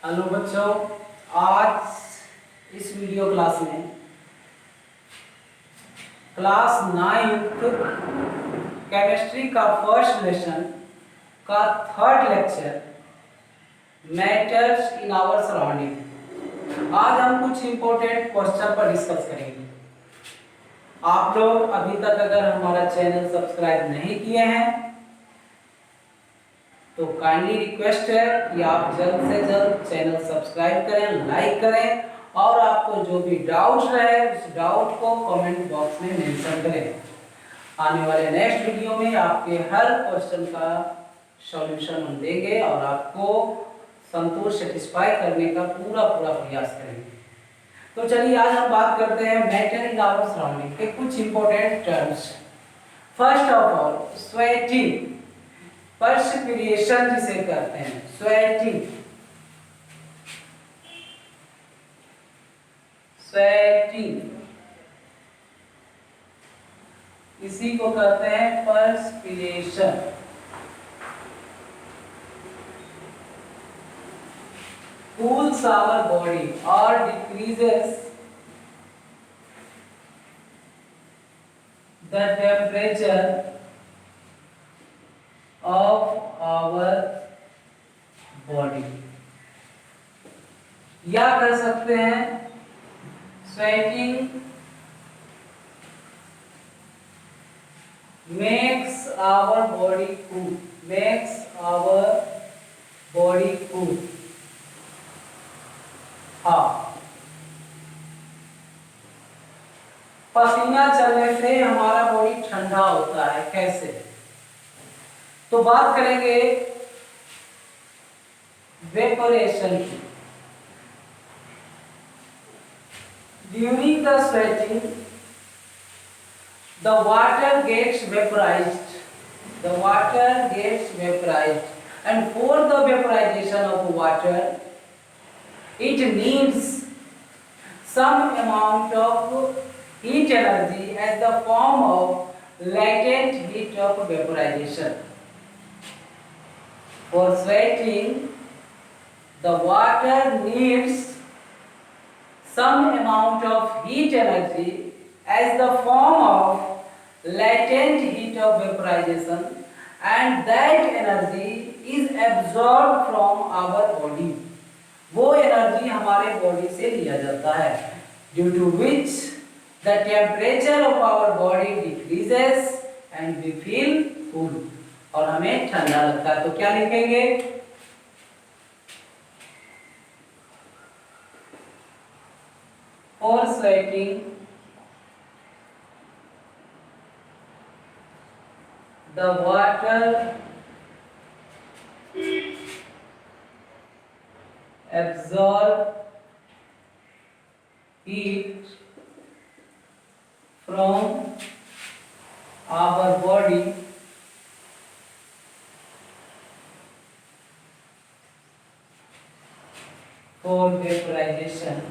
Hello बच्चों, आज इस वीडियो क्लास में क्लास 9th केमिस्ट्री का फर्स्ट लेसन का third lecture matters in our surrounding. आज हम कुछ इंपॉर्टेंट क्वेश्चन पर डिस्कस करेंगे। आप लोग अभी तक अगर हमारा चैनल सब्सक्राइब नहीं किए हैं तो काइंडली रिक्वेस्ट है कि आप जल्द से जल्द चैनल सब्सक्राइब करें, लाइक करें और आपको जो भी डाउट रहे उस डाउट को कमेंट बॉक्स में मेंशन करें। आने वाले नेक्स्ट वीडियो में आपके हर क्वेश्चन का सॉल्यूशन हम देंगे और आपको संतोष सेटिस्फाई करने का पूरा प्रयास करेंगे। तो चलिए आज हम बात करते हैं मैटर इन आवर सराउंडिंग के कुछ important terms. First of all sweating, perspiration जिसे कहते हैं, स्वेटिंग। इसी को कहते हैं perspiration. cools our body or decreases the temperature of our body, या कर सकते हैं sweating makes our body cool, makes our body cool। हाँ, पसीना चलने से हमारा बॉडी ठंडा होता है। कैसे? तो बात करेंगे वेपोरेशन की। During the sweating the water gets vaporized, the water gets vaporized, and for the vaporization of water it needs some amount of heat energy as the form of latent heat of vaporization. For sweating the water needs some amount of heat energy as the form of latent heat of vaporization, and that energy is absorbed from our body। वो energy हमारे body से लिया जाता है, due to which the temperature of our body decreases and we feel cool, और हमें ठंडा लगता है। तो क्या लिखेंगे? For sweating the water absorb heat from our body for vaporization,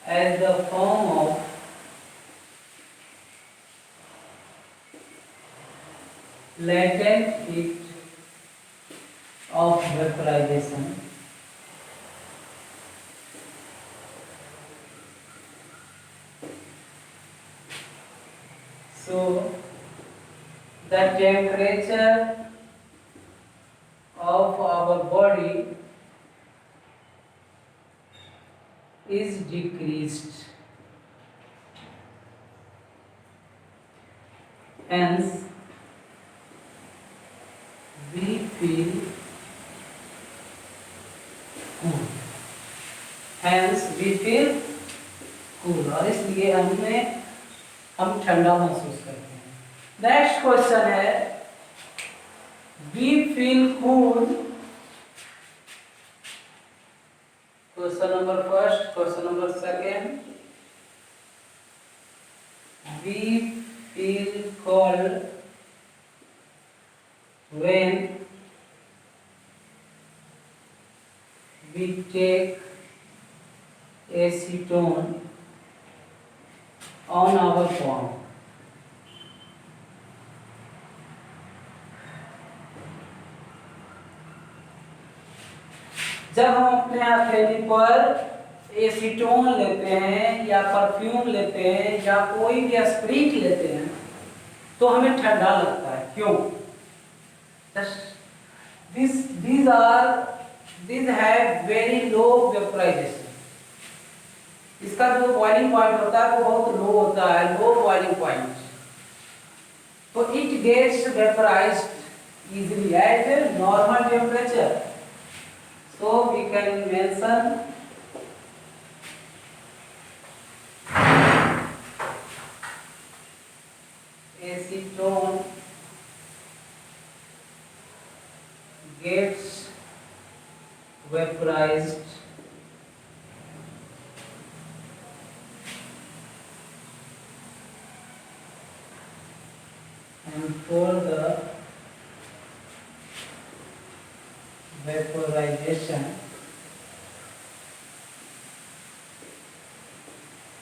as the form of latent heat of vaporization, so the temperature of our body is decreased, hence we feel cool, hence we feel cool, और इसलिए हम ठंडा महसूस करते हैं। Next question है we feel cool। Question number first, question number second, we feel cold when we take acetone on our palm। जब हम अपने हथेली पर एसीटोन लेते हैं या परफ्यूम लेते हैं या कोई भी स्प्रिट लेते हैं तो हमें ठंडा लगता है, क्यों? This these are these have very low vaporization. इसका जो बॉइलिंग पॉइंट होता है वो बहुत लो होता है, लो बॉइलिंग पॉइंट, तो it gets vaporised easily at normal temperature. So we can mention acetone gets vaporized and for the vaporization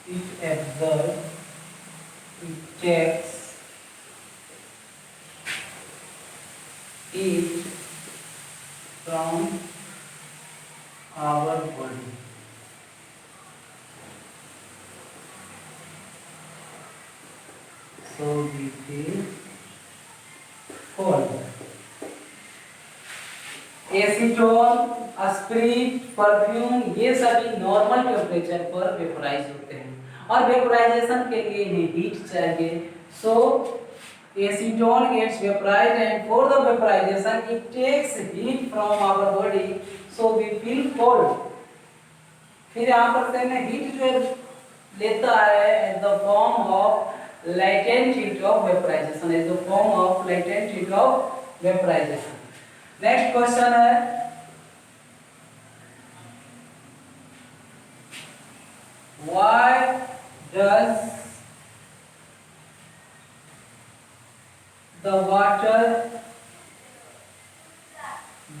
it absorbs, it takes heat from our body. So we feel cold. Acetone, spirit, perfume ये सभी normal temperature पर vaporise होते हैं और vaporisation के लिए इन्हें heat चाहिए. So acetone gets vaporized and for the vaporization it takes heat from our body, so we feel cold. फिर यहाँ पर कहते हीट जो लेता है in the form of latent heat of vaporization, in the form of latent heat of vaporization. Next question है, why does the water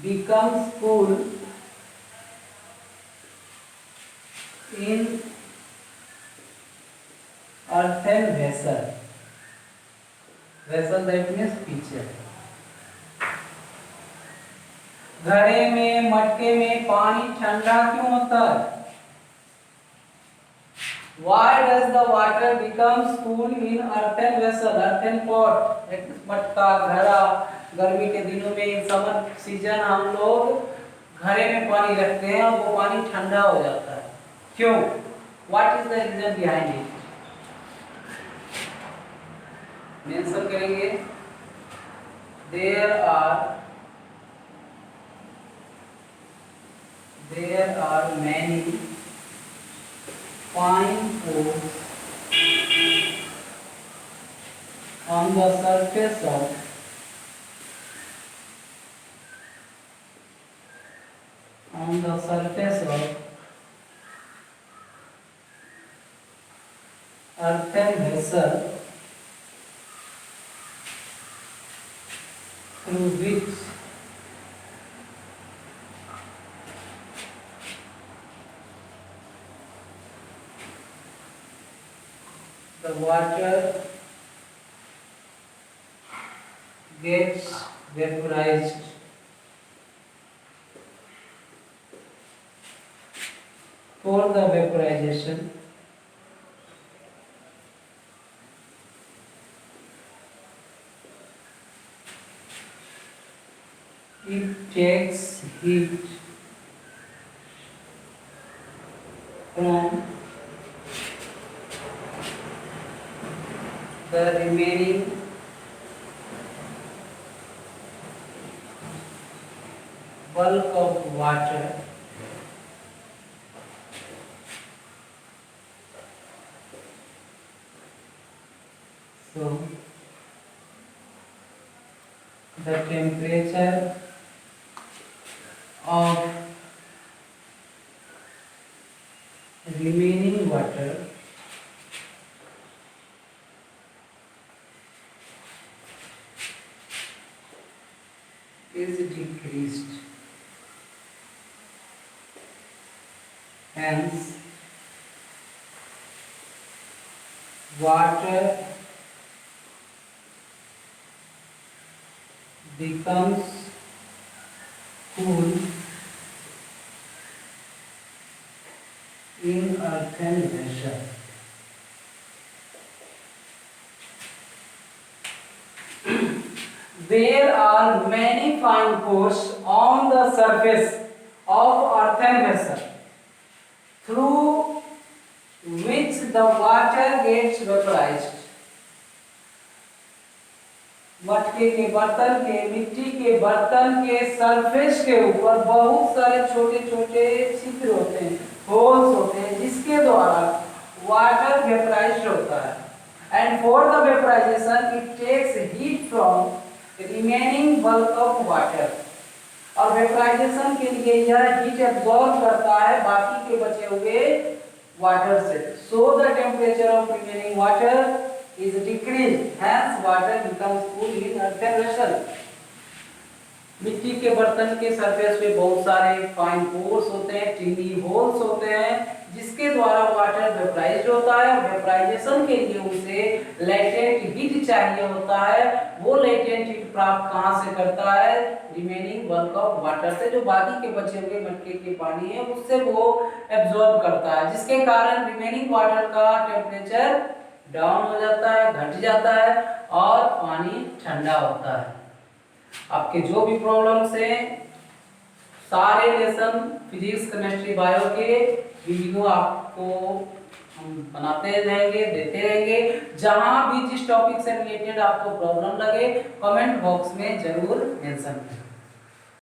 becomes cool in earthen vessel? Vessel that means pitcher. घड़े में, मटके में पानी ठंडा क्यों होता है? Why does the water becomes cool in earthen vessel, earthen pot? एक मटका, घड़ा, गर्मी के दिनों में समर सीजन हम लोग घड़े में पानी रखते हैं और वो पानी ठंडा हो जाता है, क्यों? What is the reason behind it? Mention करेंगे. There are many fine pores on the surface of earthen vessel through which the water gets vaporized. For the vaporization, it takes heat from the remaining bulk of water so the temperature of remaining water is decreased. Hence, water becomes cool in earthen vessel. There are many fine pores on the surface of earthen vessel through which the water gets vaporized. मटके के बर्तन के, मिट्टी के बर्तन के surface के ऊपर बहुत सारे छोटे छोटे छिद्र होते हैं, होल्स होते हैं, जिसके द्वारा वाटर वेपराइज्ड होता है. And for the vaporization it takes heat from remaining bulk of water. और वेपराइजेशन के लिए यह हीट एब्जॉर्ब करता है बाकी के बचे हुए वाटर से. So the temperature of remaining water is decreased, hence water becomes cool in earthen vessel. मिट्टी के बर्तन के सरफेस पे बहुत सारे फाइन पोर्स होते हैं, टिनी होल्स होते हैं, जिसके द्वारा वाटर वेपराइज्ड होता है. वेपराइजेशन के लिए उसे लेटेंट हीट चाहिए होता है. वो लेटेंट हीट प्राप्त कहाँ से करता है? रिमेनिंग बल्क ऑफ वाटर से, जो बाकी के बचे हुए मटके के पानी है उससे वो एब्जॉर्ब करता है, जिसके कारण रिमेनिंग वाटर का टेम्परेचर डाउन हो जाता है, घट जाता है और पानी ठंडा होता है. आपके जो भी प्रॉब्लम्स हैं सारे लेसन फिजिक्स, केमिस्ट्री, बायो के वीडियो आपको हम बनाते रहेंगे, देते रहेंगे. जहां भी जिस टॉपिक से रिलेटेड आपको प्रॉब्लम लगे कमेंट बॉक्स में जरूर मेंशन करें.